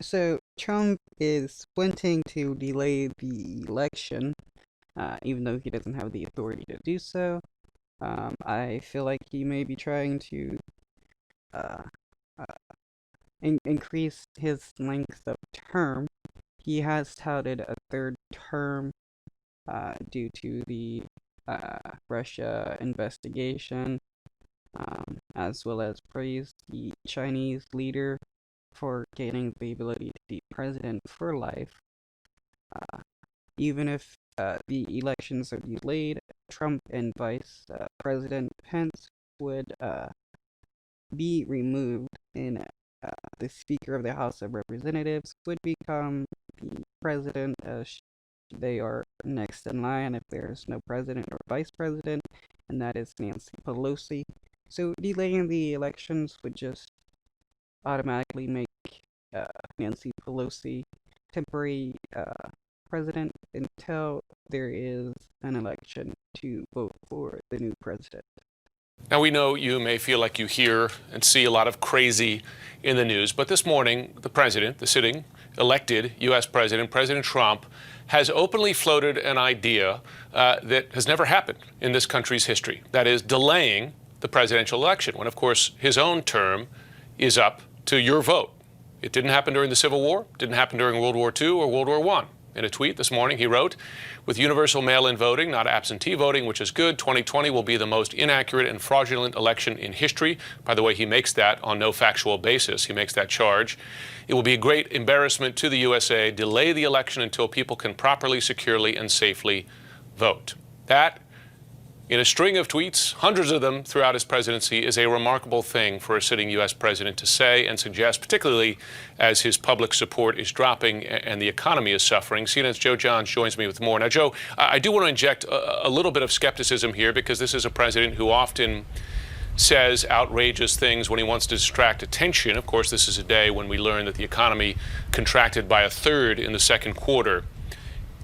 So Trump is wanting to delay the election, even though he doesn't have the authority to do so. I feel like he may be trying to uh, uh, increase his length of term. He has touted a third term due to the Russia investigation, as well as praised the Chinese leader for gaining the ability to be president for life. Uh, Even if the elections are delayed, Trump and Vice President Pence would be removed, and the Speaker of the House of Representatives would become the president. They are next in line if there's no president or vice president, and that is Nancy Pelosi. So delaying the elections would just automatically make uh, Nancy Pelosi temporary president until there is an election to vote for the new president. Now, we know you may feel like you hear and see a lot of crazy in the news, but this morning, the president, the sitting elected U.S. president, President Trump, has openly floated an idea that has never happened in this country's history. That is, delaying the presidential election, when, of course, his own term is up to your vote. It didn't happen during the Civil War, didn't happen during World War II or World War I. In a tweet this morning, he wrote, "With universal mail-in voting, not absentee voting, which is good, 2020 will be the most inaccurate and fraudulent election in history." By the way, he makes that on no factual basis. He makes that charge. "It will be a great embarrassment to the USA. Delay the election until people can properly, securely, and safely vote." That, in a string of tweets, hundreds of them throughout his presidency, is a remarkable thing for a sitting U.S. president to say and suggest, particularly as his public support is dropping and the economy is suffering. CNN's Joe Johns joins me with more. Now, Joe, I do want to inject a little bit of skepticism here, because this is a president who often says outrageous things when he wants to distract attention. Of course, this is a day when we learn that the economy contracted by a third in the second quarter.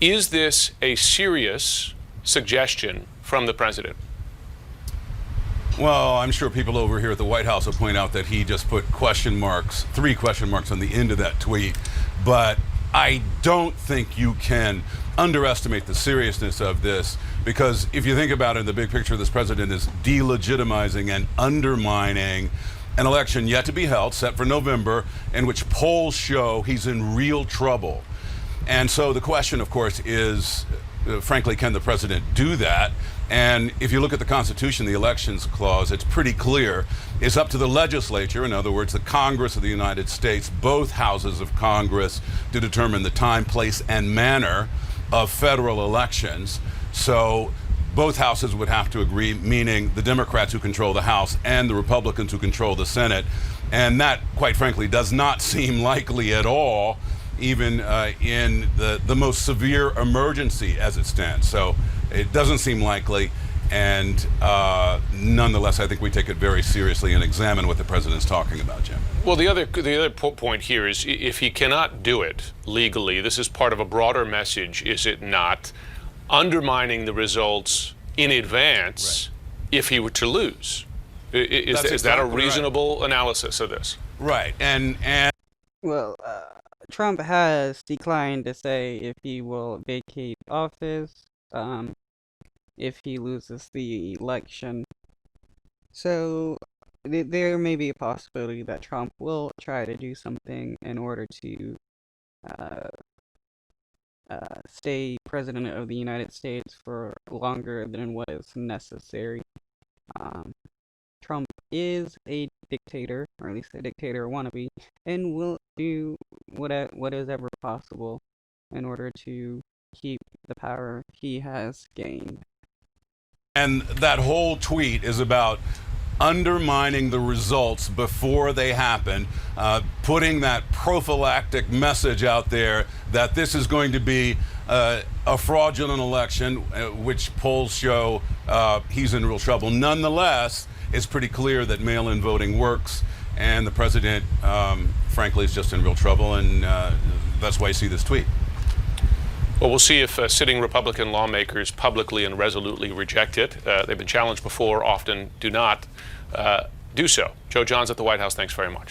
Is this a serious suggestion from the president? Well, I'm sure people over here at the White House will point out that he just put question marks, 3 question marks on the end of that tweet. But I don't think you can underestimate the seriousness of this, because if you think about it, the big picture, this president is delegitimizing and undermining an election yet to be held, set for November, in which polls show he's in real trouble. And so the question, of course, is, frankly, can the president do that? And if you look at the Constitution, the Elections Clause, it's pretty clear. It's up to the legislature, in other words, the Congress of the United States, both houses of Congress, to determine the time, place, and manner of federal elections. So both houses would have to agree, meaning the Democrats who control the House and the Republicans who control the Senate. And that, quite frankly, does not seem likely at all, even in the most severe emergency as it stands. So it doesn't seem likely, and nonetheless, I think we take it very seriously and examine what the president's talking about, Jim. Well, the other point here is, if he cannot do it legally, this is part of a broader message, is it not, undermining the results in advance, right, if he were to lose. Is that a reasonable analysis of this? Right, and Well, Trump has declined to say if he will vacate office if he loses the election. So there may be a possibility that Trump will try to do something in order to stay president of the United States for longer than what is necessary. Trump is a dictator, or at least a dictator wannabe, and will do what is ever possible in order to keep the power he has gained. And that whole tweet is about undermining the results before they happen, putting that prophylactic message out there that this is going to be a fraudulent election, which polls show he's in real trouble. Nonetheless, it's pretty clear that mail-in voting works, and the president, frankly, is just in real trouble, and that's why you see this tweet. Well, we'll see if sitting Republican lawmakers publicly and resolutely reject it. They've been challenged before, often do not do so. Joe Johns at the White House, thanks very much.